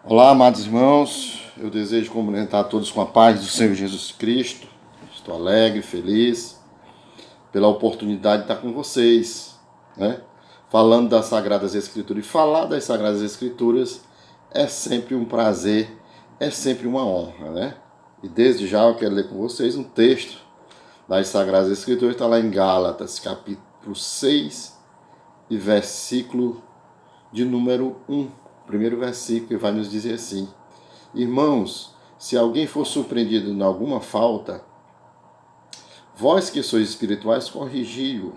Olá, amados irmãos, eu desejo cumprimentar todos com a paz do Senhor Jesus Cristo. Estou alegre, feliz pela oportunidade de estar com vocês, né? Falando das Sagradas Escrituras. E falar das Sagradas Escrituras é sempre um prazer, é sempre uma honra, né? E desde já eu quero ler com vocês um texto das Sagradas Escrituras, está lá em Gálatas, capítulo 6 e versículo de número 1. Primeiro versículo vai nos dizer assim: Irmãos, se alguém for surpreendido em alguma falta, vós que sois espirituais, corrigi-o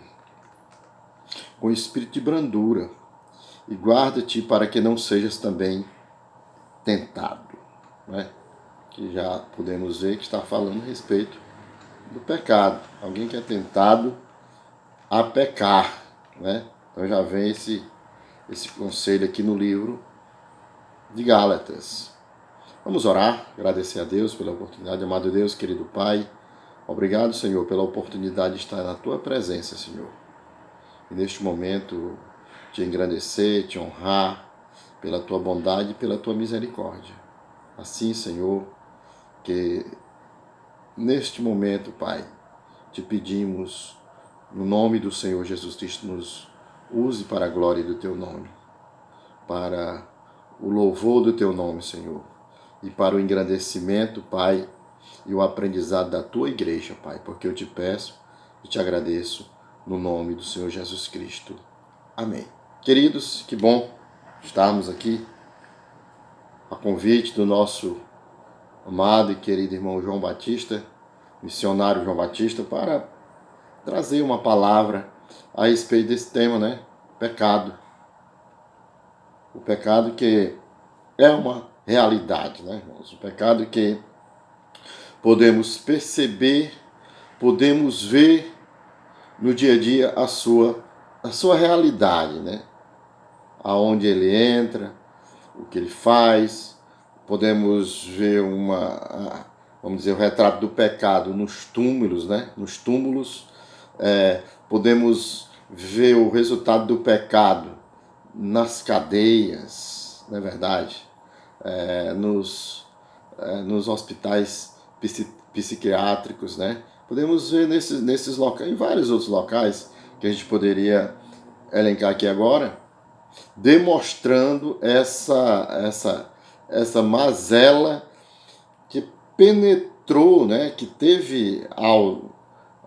com espírito de brandura, e guarda-te para que não sejas também tentado. Né? Que já podemos ver que está falando a respeito do pecado. Alguém que é tentado a pecar. Né? Então já vem esse conselho aqui no livro de Gálatas. Vamos orar, agradecer a Deus pela oportunidade. Amado Deus, querido Pai, obrigado, Senhor, pela oportunidade de estar na Tua presença, Senhor. E neste momento, te engrandecer, te honrar pela Tua bondade e pela Tua misericórdia. Assim, Senhor, que neste momento, Pai, te pedimos, no nome do Senhor Jesus Cristo, nos use para a glória do Teu nome, para o louvor do Teu nome, Senhor, e para o engrandecimento, Pai, e o aprendizado da Tua igreja, Pai, porque eu te peço e te agradeço no nome do Senhor Jesus Cristo. Amém. Queridos, que bom estarmos aqui a convite do nosso amado e querido irmão João Batista, missionário João Batista, para trazer uma palavra a respeito desse tema, né? Pecado. O pecado que é uma realidade, né, irmãos? O pecado que podemos perceber, podemos ver no dia a dia a sua realidade, né? Aonde ele entra, o que ele faz. Podemos ver vamos dizer, o retrato do pecado nos túmulos, né? Nos túmulos. Podemos ver o resultado do pecado nas cadeias, não é verdade? Nos hospitais psiquiátricos, né? Podemos ver nesses locais, em vários outros locais que a gente poderia elencar aqui agora, demonstrando essa mazela que penetrou, né? Que teve a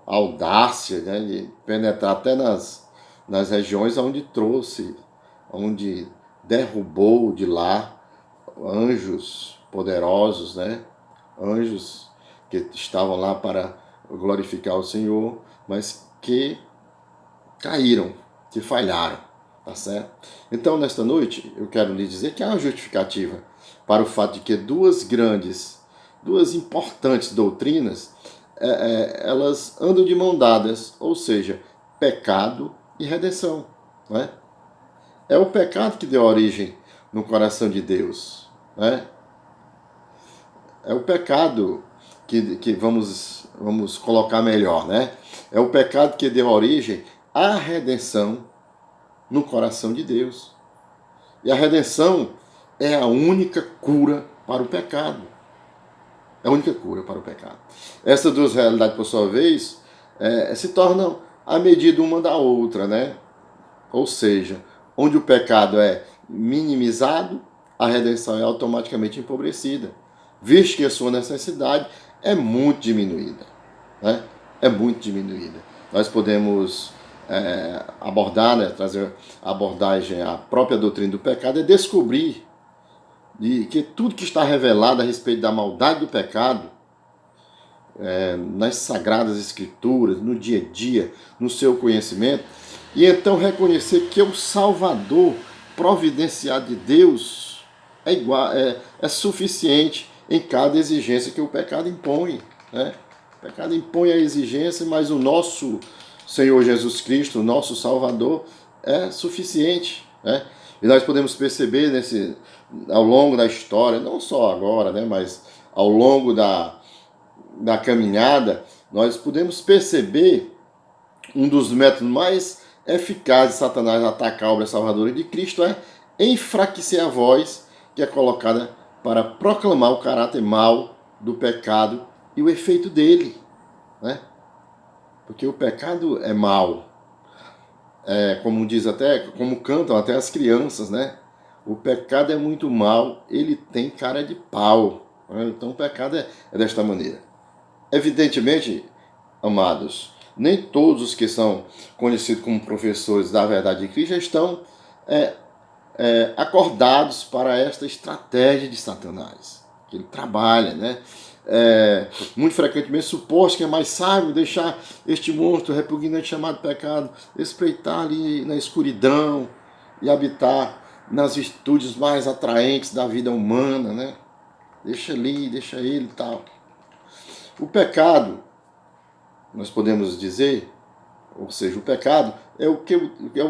audácia, né? De penetrar até nas regiões onde derrubou de lá anjos poderosos, né? Anjos que estavam lá para glorificar o Senhor, mas que caíram, que falharam, tá certo? Então, nesta noite, eu quero lhe dizer que há uma justificativa para o fato de que duas importantes doutrinas, elas andam de mão dadas, ou seja, pecado e redenção, não é? É o pecado que deu origem no coração de Deus, né? É o pecado que vamos colocar melhor, né? É o pecado que deu origem à redenção no coração de Deus. E a redenção é a única cura para o pecado. É a única cura para o pecado. Essas duas realidades, por sua vez, se tornam à medida uma da outra, né? Ou seja, onde o pecado é minimizado, a redenção é automaticamente empobrecida, visto que a sua necessidade é muito diminuída. Né? É muito diminuída. Nós podemos abordar, né, trazer a abordagem, a própria doutrina do pecado, é descobrir que tudo que está revelado a respeito da maldade do pecado, nas Sagradas Escrituras, no dia a dia, no seu conhecimento, e então reconhecer que o Salvador providenciado de Deus é suficiente em cada exigência que o pecado impõe. Né? O pecado impõe a exigência, mas o nosso Senhor Jesus Cristo, o nosso Salvador, é suficiente. Né? E nós podemos perceber ao longo da história, não só agora, né, mas ao longo da caminhada, nós podemos perceber um dos métodos mais eficazes de Satanás atacar a obra salvadora de Cristo é enfraquecer a voz que é colocada para proclamar o caráter mau do pecado e o efeito dele, né? Porque o pecado é mau. Como diz até, como cantam até as crianças, né? O pecado é muito mau, ele tem cara de pau. Né? Então o pecado é desta maneira. Evidentemente, amados, nem todos os que são conhecidos como professores da verdade de Cristo já estão acordados para esta estratégia de Satanás, que ele trabalha, né? Muito frequentemente suposto que é mais sábio deixar este monstro repugnante chamado pecado espreitar ali na escuridão e habitar nas virtudes mais atraentes da vida humana, né? Deixa ali, deixa ele e tal. O pecado, nós podemos dizer, ou seja, o pecado é o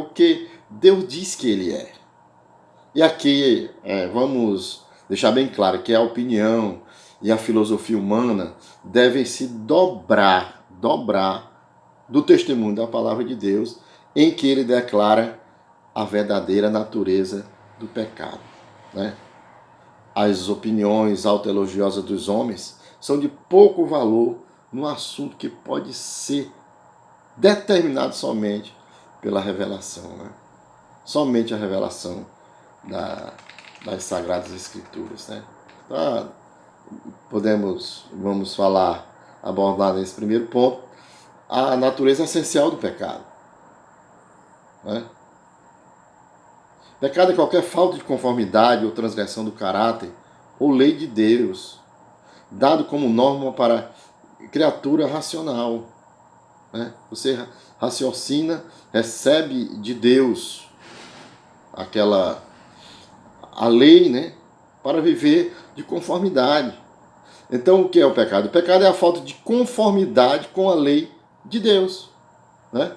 que Deus diz que ele é. E aqui vamos deixar bem claro que a opinião e a filosofia humana devem se dobrar do testemunho da palavra de Deus, em que ele declara a verdadeira natureza do pecado, né? As opiniões autoelogiosas dos homens são de pouco valor num assunto que pode ser determinado somente pela revelação, né? Somente a revelação das Sagradas Escrituras, né? Então, vamos abordar nesse primeiro ponto, a natureza essencial do pecado, né? Pecado é qualquer falta de conformidade ou transgressão do caráter ou lei de Deus, dado como norma para criatura racional, né? Você raciocina, recebe de Deus a lei, né, para viver de conformidade. Então, o que é o pecado? O pecado é a falta de conformidade com a lei de Deus, né?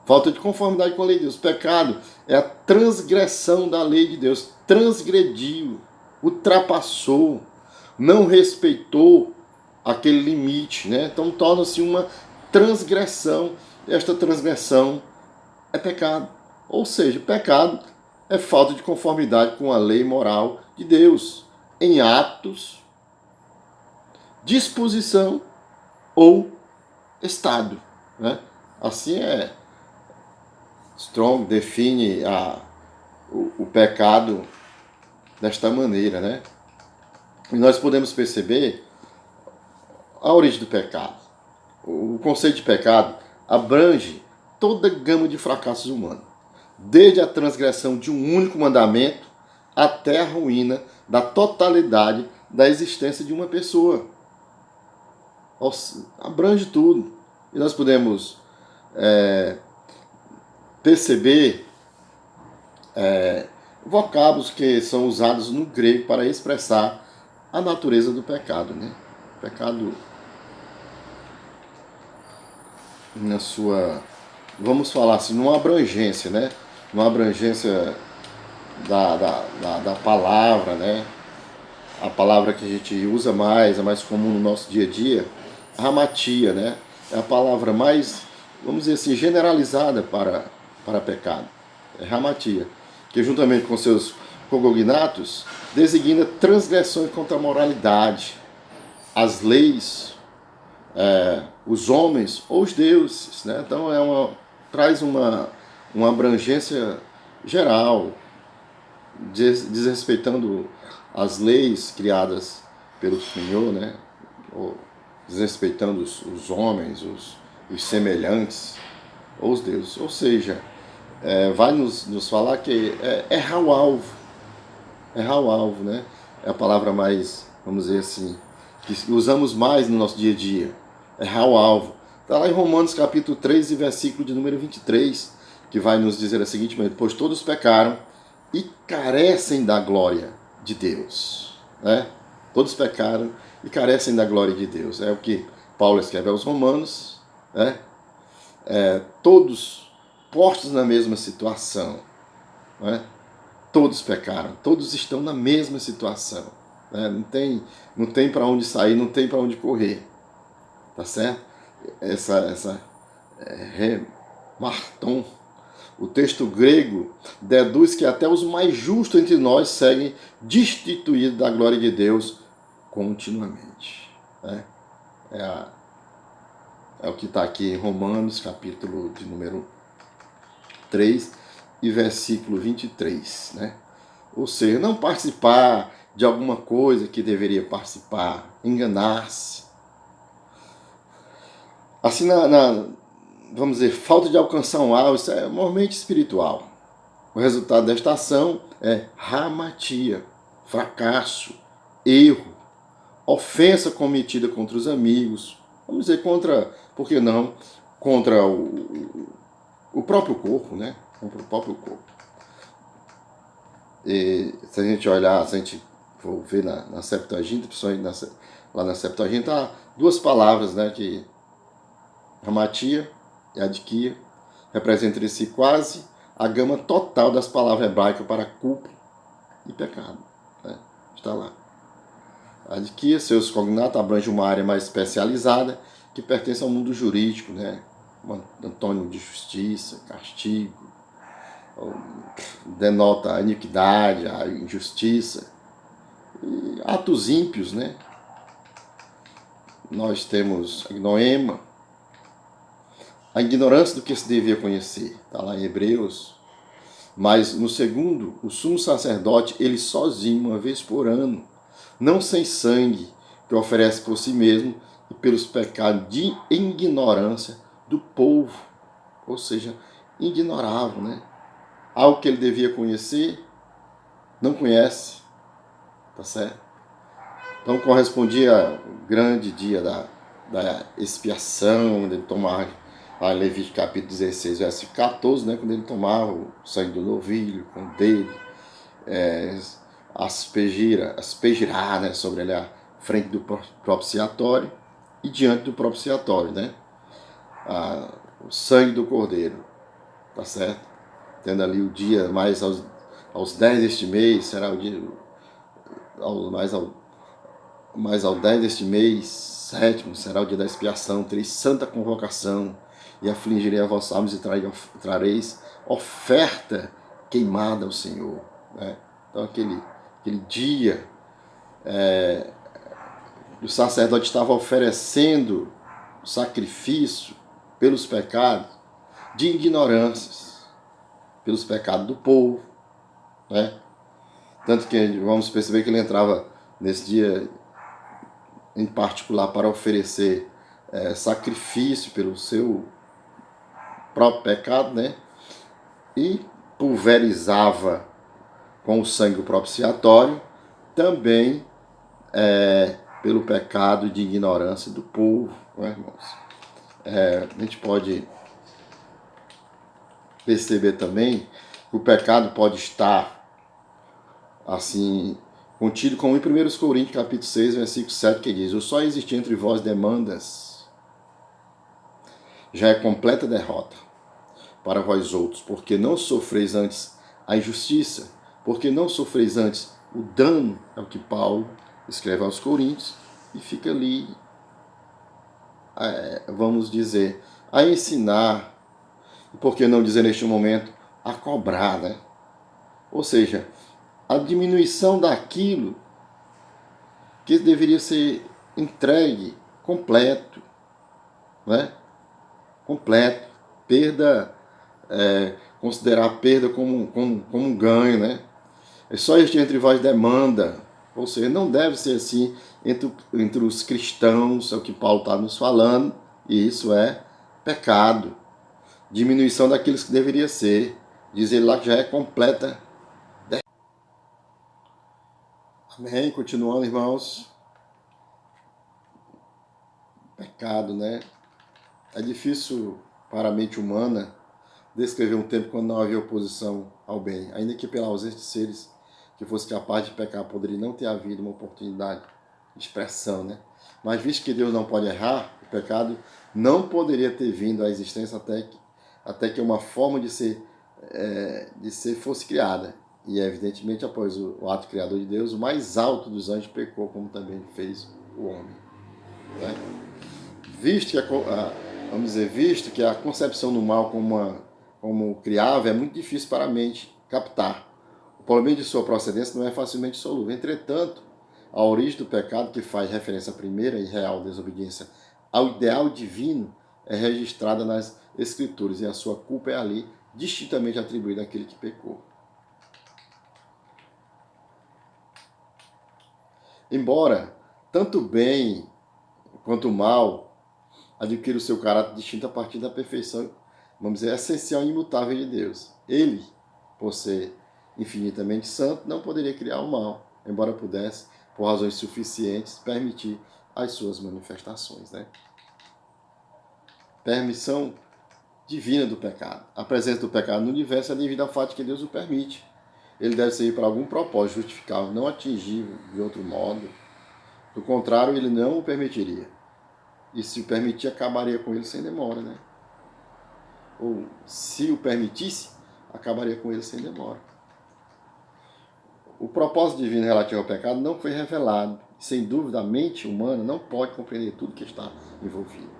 Falta de conformidade com a lei de Deus. O pecado é a transgressão da lei de Deus. Transgrediu, ultrapassou, não respeitou aquele limite, né? Então torna-se uma transgressão. Esta transgressão é pecado. Ou seja, pecado é falta de conformidade com a lei moral de Deus em atos, disposição ou estado, né? Assim Strong define o pecado desta maneira, né? E nós podemos perceber a origem do pecado. O conceito de pecado abrange toda a gama de fracassos humanos, desde a transgressão de um único mandamento até a ruína da totalidade da existência de uma pessoa. Abrange tudo. E nós podemos perceber vocábulos que são usados no grego para expressar a natureza do pecado, né? O pecado na sua, vamos falar assim, numa abrangência, né? Numa abrangência da palavra, né? A palavra que a gente usa mais, é mais comum no nosso dia a dia, hamatia, né? É a palavra mais, vamos dizer assim, generalizada para pecado. É hamatia, que juntamente com seus cogognatos designa transgressões contra a moralidade, as leis, os homens ou os deuses, né? Então traz uma abrangência geral, desrespeitando as leis criadas pelo Senhor, né? Ou desrespeitando os homens, os semelhantes, ou os deuses. Ou seja, vai nos falar que errar o alvo. Errar o alvo, né? É a palavra mais, vamos dizer assim, que usamos mais no nosso dia a dia. Errar o alvo. Está lá em Romanos capítulo 3 e versículo de número 23, que vai nos dizer a seguinte maneira: pois todos pecaram e carecem da glória de Deus, né? Todos pecaram e carecem da glória de Deus. É o que Paulo escreve aos Romanos, né? Todos postos na mesma situação, né? Todos pecaram, todos estão na mesma situação, né? Não tem para onde sair, não tem para onde correr, tá certo? Marton O texto grego deduz que até os mais justos entre nós seguem destituídos da glória de Deus continuamente. Né? É o que está aqui em Romanos, capítulo de número 3 e versículo 23. Né? Ou seja, não participar de alguma coisa que deveria participar, enganar-se. Assim, vamos dizer, falta de alcançar um alvo, isso é mormente espiritual. O resultado desta ação é ramatia, fracasso, erro, ofensa cometida contra os amigos, vamos dizer, por que não, contra o próprio corpo, né? Contra o próprio corpo. E se a gente olhar, se a gente for ver na Septuaginta, principalmente lá na Septuaginta, há duas palavras, né, que ramatia e adquia representam entre si quase a gama total das palavras hebraicas para culpa e pecado. Né? Está lá. Adquia, seus cognatos abrangem uma área mais especializada que pertence ao mundo jurídico, né? Um antônimo de justiça, castigo, denota a iniquidade, a injustiça, e atos ímpios, né? Nós temos a gnoema, a ignorância do que se devia conhecer, está lá em Hebreus. Mas no segundo, o sumo sacerdote, ele sozinho, uma vez por ano, não sem sangue, que oferece por si mesmo e pelos pecados de ignorância do povo. Ou seja, ignorava, né? Algo que ele devia conhecer, não conhece. Tá certo? Então correspondia ao grande dia da expiação, onde ele tomava, lá em Levítico capítulo 16, versículo 14, né, quando ele tomava o sangue do novilho, com o dedo, aspergirá, né, sobre ele a frente do propiciatório e diante do propiciatório, né, o sangue do cordeiro, tá certo? Tendo ali o dia mais aos 10 deste mês, será o dia mais ao 10 deste mês, sétimo, será o dia da expiação, tereis santa convocação, e afligirei a vossas almas e trareis oferta queimada ao Senhor. Né? Então aquele dia, o sacerdote estava oferecendo o sacrifício pelos pecados de ignorâncias, pelos pecados do povo. Né? Tanto que vamos perceber que ele entrava nesse dia em particular para oferecer sacrifício pelo seu próprio pecado, né? E pulverizava com o sangue propiciatório também pelo pecado de ignorância do povo, né, irmãos? A gente pode perceber também que o pecado pode estar assim contido como em 1 Coríntios capítulo 6, versículo 7, que diz: o só existir entre vós demandas já é completa derrota para vós outros, porque não sofreis antes a injustiça, porque não sofreis antes o dano, é o que Paulo escreve aos Coríntios, e fica ali, vamos dizer, a ensinar, por que não dizer neste momento, a cobrar, né? Ou seja, a diminuição daquilo que deveria ser entregue completo, né? Completo, perda, considerar a perda como um ganho, né? É só este entre vós demanda, ou seja, não deve ser assim entre os cristãos, é o que Paulo está nos falando, e isso é pecado, diminuição daqueles que deveria ser, diz ele lá que já é completa. Amém, continuando, irmãos. Pecado, né? É difícil para a mente humana descrever um tempo quando não havia oposição ao bem, ainda que pela ausência de seres que fosse capaz de pecar, poderia não ter havido uma oportunidade de expressão, né? Mas visto que Deus não pode errar, o pecado não poderia ter vindo à existência até que uma forma de ser fosse criada. E evidentemente após o ato criador de Deus, o mais alto dos anjos pecou, como também fez o homem. Né? Visto que a concepção do mal como uma como criava, é muito difícil para a mente captar. O problema de sua procedência não é facilmente solúvel. Entretanto, a origem do pecado, que faz referência à primeira e real desobediência ao ideal divino, é registrada nas Escrituras, e a sua culpa é ali distintamente atribuída àquele que pecou. Embora tanto o bem quanto o mal adquira o seu caráter distinto a partir da perfeição, vamos dizer, essencial e imutável de Deus. Ele, por ser infinitamente santo, não poderia criar o mal, embora pudesse, por razões suficientes, permitir as suas manifestações. Né? Permissão divina do pecado. A presença do pecado no universo é devido ao fato de que Deus o permite. Ele deve servir para algum propósito justificável, não atingível de outro modo. Do contrário, ele não o permitiria. E se o permitir, acabaria com ele sem demora, né? Ou se o permitisse, acabaria com ele sem demora. O propósito divino relativo ao pecado não foi revelado. Sem dúvida, a mente humana não pode compreender tudo que está envolvido.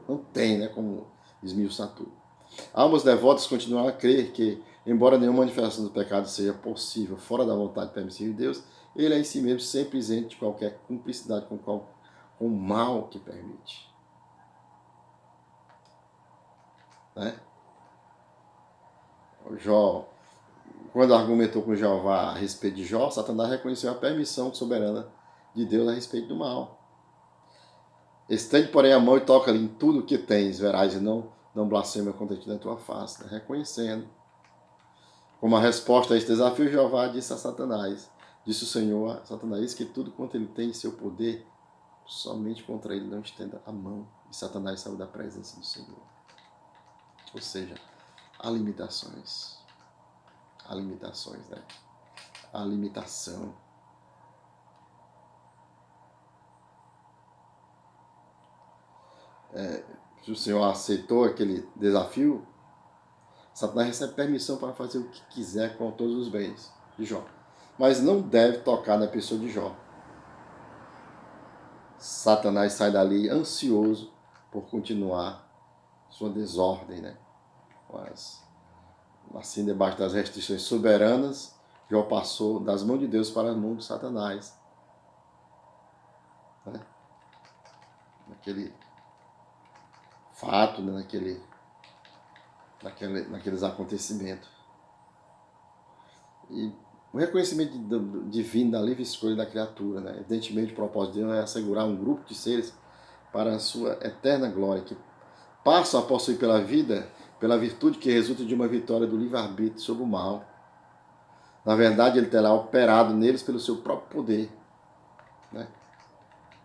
Não tem, né? Como esmiuçar tudo. Almas devotas continuam a crer que, embora nenhuma manifestação do pecado seja possível fora da vontade permissiva de Deus, ele é em si mesmo sempre isento de qualquer cumplicidade com o mal que permite. Né? O Jó, quando argumentou com Jeová a respeito de Jó, Satanás reconheceu a permissão soberana de Deus a respeito do mal. Estende, porém, a mão e toca-lhe em tudo o que tens, verás, e não blasfema contra ti na tua face. Né? Reconhecendo. Como a resposta a este desafio, Jeová disse a Satanás, disse o Senhor a Satanás, que tudo quanto ele tem em seu poder, somente contra ele não estenda a mão. E Satanás saiu da presença do Senhor. Ou seja, há limitações. Há limitações, né? Há limitação. Se o Senhor aceitou aquele desafio, Satanás recebe permissão para fazer o que quiser com todos os bens de Jó. Mas não deve tocar na pessoa de Jó. Satanás sai dali ansioso por continuar sua desordem, né? Mas, assim, debaixo das restrições soberanas, Jó passou das mãos de Deus para as mãos de Satanás. Né? Naquele fato, né? Naqueles acontecimentos. E o reconhecimento divino da livre escolha da criatura, né? Evidentemente, o propósito de Deus é assegurar um grupo de seres para a sua eterna glória, que passam a possuir pela vida, pela virtude que resulta de uma vitória do livre-arbítrio sobre o mal. Na verdade, ele terá operado neles pelo seu próprio poder. Né?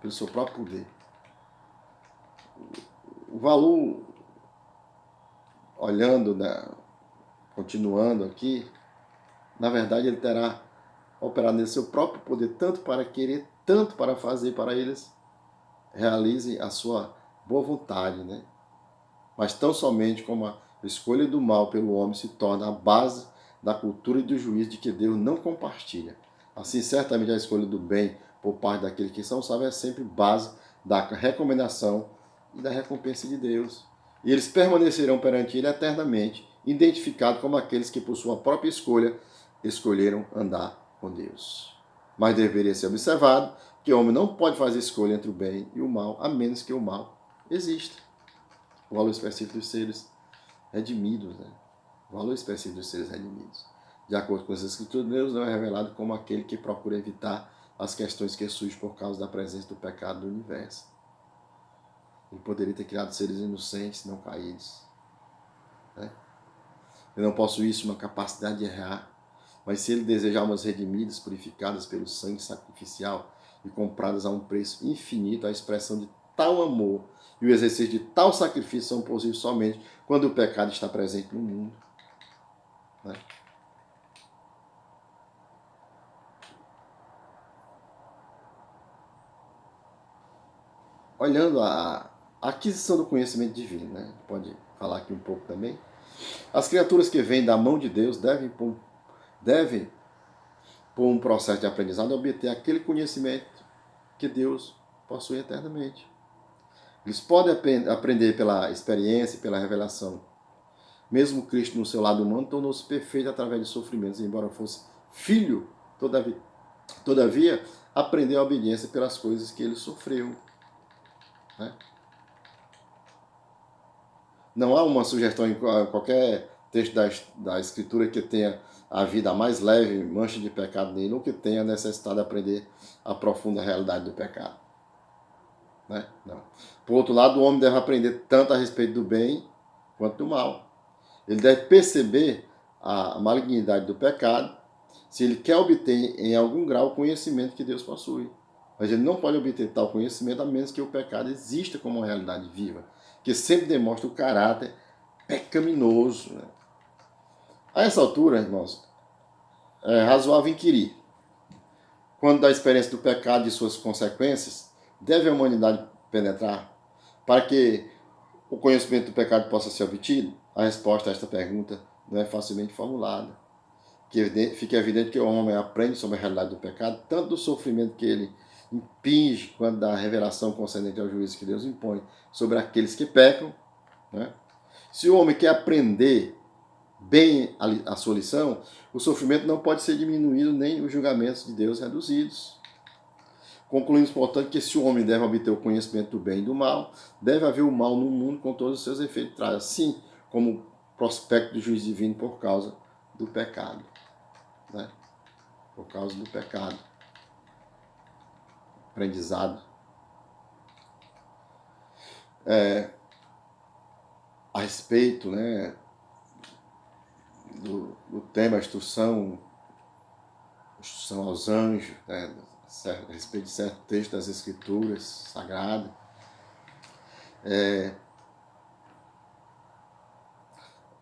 Pelo seu próprio poder. O valor, olhando, né, continuando aqui, na verdade, ele terá operado nele seu próprio poder, tanto para querer, tanto para fazer para eles realizem a sua boa vontade, né? Mas tão somente como a escolha do mal pelo homem se torna a base da cultura e do juízo de que Deus não compartilha. Assim, certamente a escolha do bem por parte daqueles que são sábios é sempre base da recomendação e da recompensa de Deus. E eles permanecerão perante ele eternamente, identificados como aqueles que, por sua própria escolha, escolheram andar com Deus. Mas deveria ser observado que o homem não pode fazer escolha entre o bem e o mal, a menos que o mal exista. O valor específico dos seres redimidos, né? O valor específico dos seres redimidos. De acordo com as Escrituras, Deus não é revelado como aquele que procura evitar as questões que surgem por causa da presença do pecado no universo. Ele poderia ter criado seres inocentes, não caídos. Né? Ele não possuísse uma capacidade de errar, mas se ele deseja almas redimidas, purificadas pelo sangue sacrificial e compradas a um preço infinito, a expressão de tal amor e o exercício de tal sacrifício são possíveis somente quando o pecado está presente no mundo. Né? Olhando a aquisição do conhecimento divino, né? Pode falar aqui um pouco também. As criaturas que vêm da mão de Deus devem, por um processo de aprendizado, obter aquele conhecimento que Deus possui eternamente. Eles podem aprender pela experiência e pela revelação, mesmo Cristo no seu lado humano, tornou-se perfeito através de sofrimentos, embora fosse filho, todavia aprendeu a obediência pelas coisas que ele sofreu. Né? Não há uma sugestão em qualquer texto da Escritura que tenha a vida mais leve, mancha de pecado nele, ou que tenha necessidade de aprender a profunda realidade do pecado. Né? Não. Por outro lado, o homem deve aprender tanto a respeito do bem quanto do mal. Ele deve perceber a malignidade do pecado se ele quer obter em algum grau o conhecimento que Deus possui. Mas ele não pode obter tal conhecimento a menos que o pecado exista como uma realidade viva, que sempre demonstra o caráter pecaminoso. Né? A essa altura, irmãos, é razoável inquirir. Quando da experiência do pecado e suas consequências, deve a humanidade penetrar para que o conhecimento do pecado possa ser obtido? A resposta a esta pergunta não é facilmente formulada. Fica evidente que o homem aprende sobre a realidade do pecado, tanto do sofrimento que ele impinge, quanto da revelação concernente ao juízo que Deus impõe sobre aqueles que pecam. Né? Se o homem quer aprender bem a sua lição, o sofrimento não pode ser diminuído, nem os julgamentos de Deus reduzidos. Concluímos, portanto, que se o homem deve obter o conhecimento do bem e do mal, deve haver o mal no mundo com todos os seus efeitos, assim como prospecto do juízo divino por causa do pecado. Né? Por causa do pecado. Aprendizado. A respeito, né, do tema instrução aos anjos, né, a respeito de certo texto das Escrituras Sagradas. É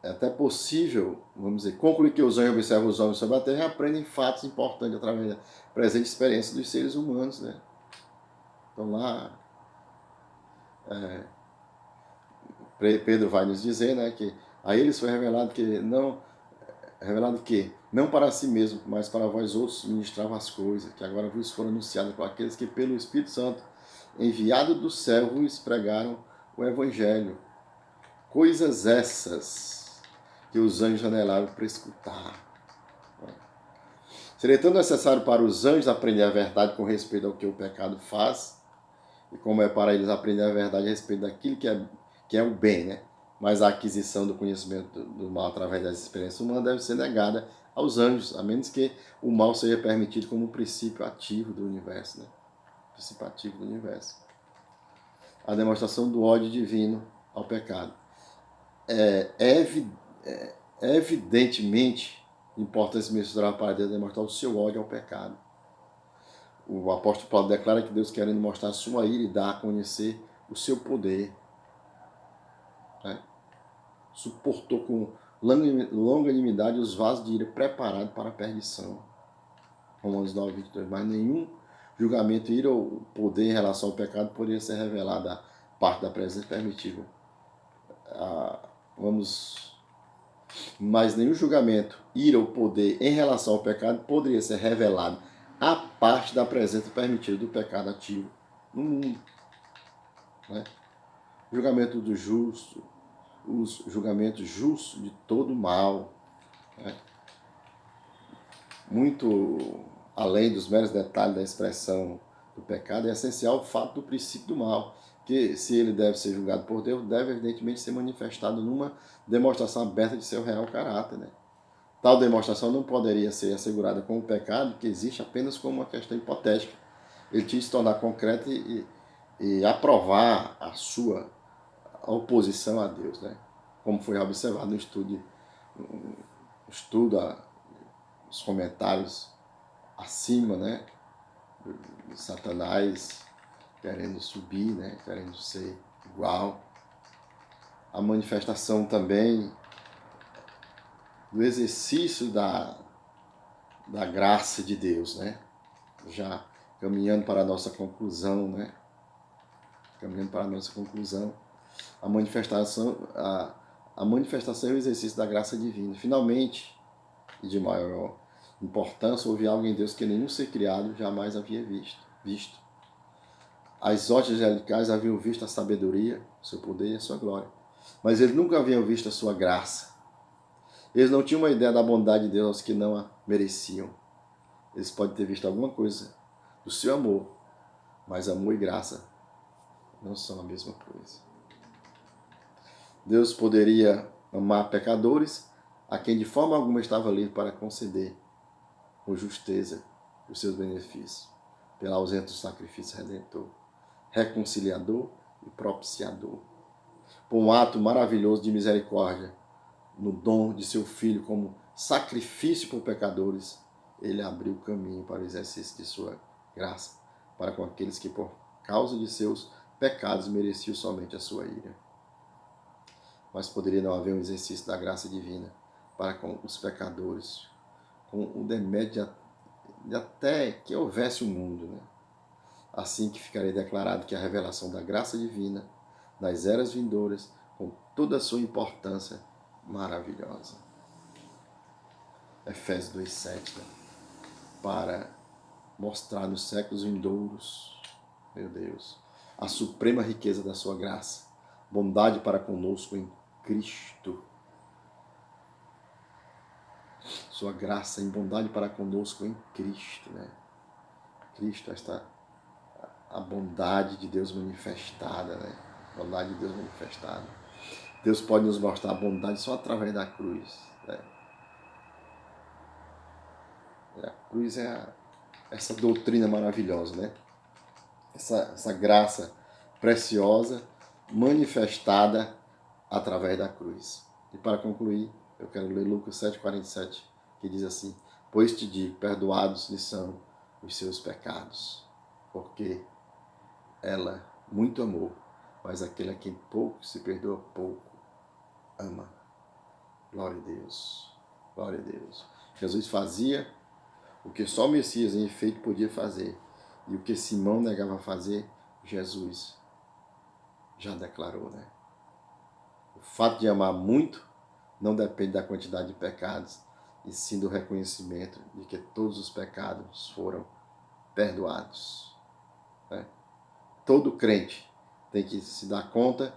até possível, vamos dizer, concluir que os anjos observam os homens sobre a terra e aprendem fatos importantes através da presente experiência dos seres humanos. Né? Então lá, Pedro vai nos dizer, né, que a eles foi revelado que não para si mesmo, mas para vós outros ministravam as coisas, que agora vos foram anunciadas por aqueles que pelo Espírito Santo, enviado do céu, vos pregaram o Evangelho. Coisas essas que os anjos anelaram para escutar. Seria tão necessário para os anjos aprender a verdade com respeito ao que o pecado faz, e como é para eles aprender a verdade a respeito daquilo que é o bem, né? Mas a aquisição do conhecimento do mal através das experiências humanas deve ser negada aos anjos, a menos que o mal seja permitido como um princípio ativo do universo. Né? Princípio ativo do universo. A demonstração do ódio divino ao pecado. É evidentemente importante mensurar para Deus demonstrar o seu ódio ao pecado. O apóstolo Paulo declara que Deus, querendo mostrar a sua ira e dar a conhecer o seu poder, né? Suportou com longanimidade os vasos de ira preparados para a perdição. Romanos 9, 22. Mas nenhum julgamento, ira ou poder em relação ao pecado poderia ser revelado da parte da presença permitível. Mas nenhum julgamento, ira ou poder em relação ao pecado poderia ser revelado à parte da presença permitida do pecado ativo no mundo. Né? O julgamento do justo, os julgamentos justos de todo mal. Né? Muito além dos meros detalhes da expressão do pecado, é essencial o fato do princípio do mal, que se ele deve ser julgado por Deus, deve evidentemente ser manifestado numa demonstração aberta de seu real caráter. Né? Tal demonstração não poderia ser assegurada com o pecado, que existe apenas como uma questão hipotética. Ele tinha de se tornar concreto e aprovar a sua oposição a Deus, né? Como foi observado no estudo os comentários acima, né? De Satanás querendo subir, né? Querendo ser igual. A manifestação também do exercício da graça de Deus, né? Já caminhando para a nossa conclusão, né? Caminhando para a nossa conclusão. A manifestação e o exercício da graça divina. Finalmente, e de maior importância, houve algo em Deus que nenhum ser criado jamais havia visto. As hostes angelicais haviam visto a sabedoria, seu poder e a sua glória. Mas eles nunca haviam visto a sua graça. Eles não tinham uma ideia da bondade de Deus aos que não a mereciam. Eles podem ter visto alguma coisa do seu amor, mas amor e graça não são a mesma coisa. Deus poderia amar pecadores a quem de forma alguma estava livre para conceder com justeza os seus benefícios, pela ausência do sacrifício redentor, reconciliador e propiciador. Por um ato maravilhoso de misericórdia, no dom de seu Filho como sacrifício por pecadores, ele abriu o caminho para o exercício de sua graça, para com aqueles que por causa de seus pecados mereciam somente a sua ira. Mas poderia não haver um exercício da graça divina para com os pecadores, com o demédio de até que houvesse um mundo, né? Assim que ficaria declarado que a revelação da graça divina nas eras vindouras, com toda a sua importância maravilhosa. Efésios 2,7, né? Para mostrar nos séculos vindouros, meu Deus, a suprema riqueza da sua graça, bondade para conosco em Cristo. Sua graça em bondade para conosco em Cristo, né? Cristo, a bondade de Deus manifestada, né? A bondade de Deus manifestada. Deus pode nos mostrar a bondade só através da cruz, né? A cruz é essa doutrina maravilhosa, né? Essa graça preciosa manifestada através da cruz. E para concluir, eu quero ler Lucas 7,47, que diz assim: pois te digo, perdoados lhe são os seus pecados, porque ela muito amou, mas aquele a quem pouco se perdoa pouco ama. Glória a Deus, glória a Deus. Jesus fazia o que só o Messias em efeito podia fazer, e o que Simão negava fazer, Jesus já declarou, né? O fato de amar muito não depende da quantidade de pecados, e sim do reconhecimento de que todos os pecados foram perdoados, né? Todo crente tem que se dar conta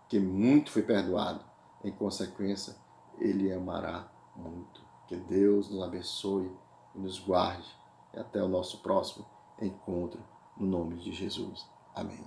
que muito foi perdoado. Em consequência, ele amará muito. Que Deus nos abençoe e nos guarde. E até o nosso próximo encontro, no nome de Jesus. Amém.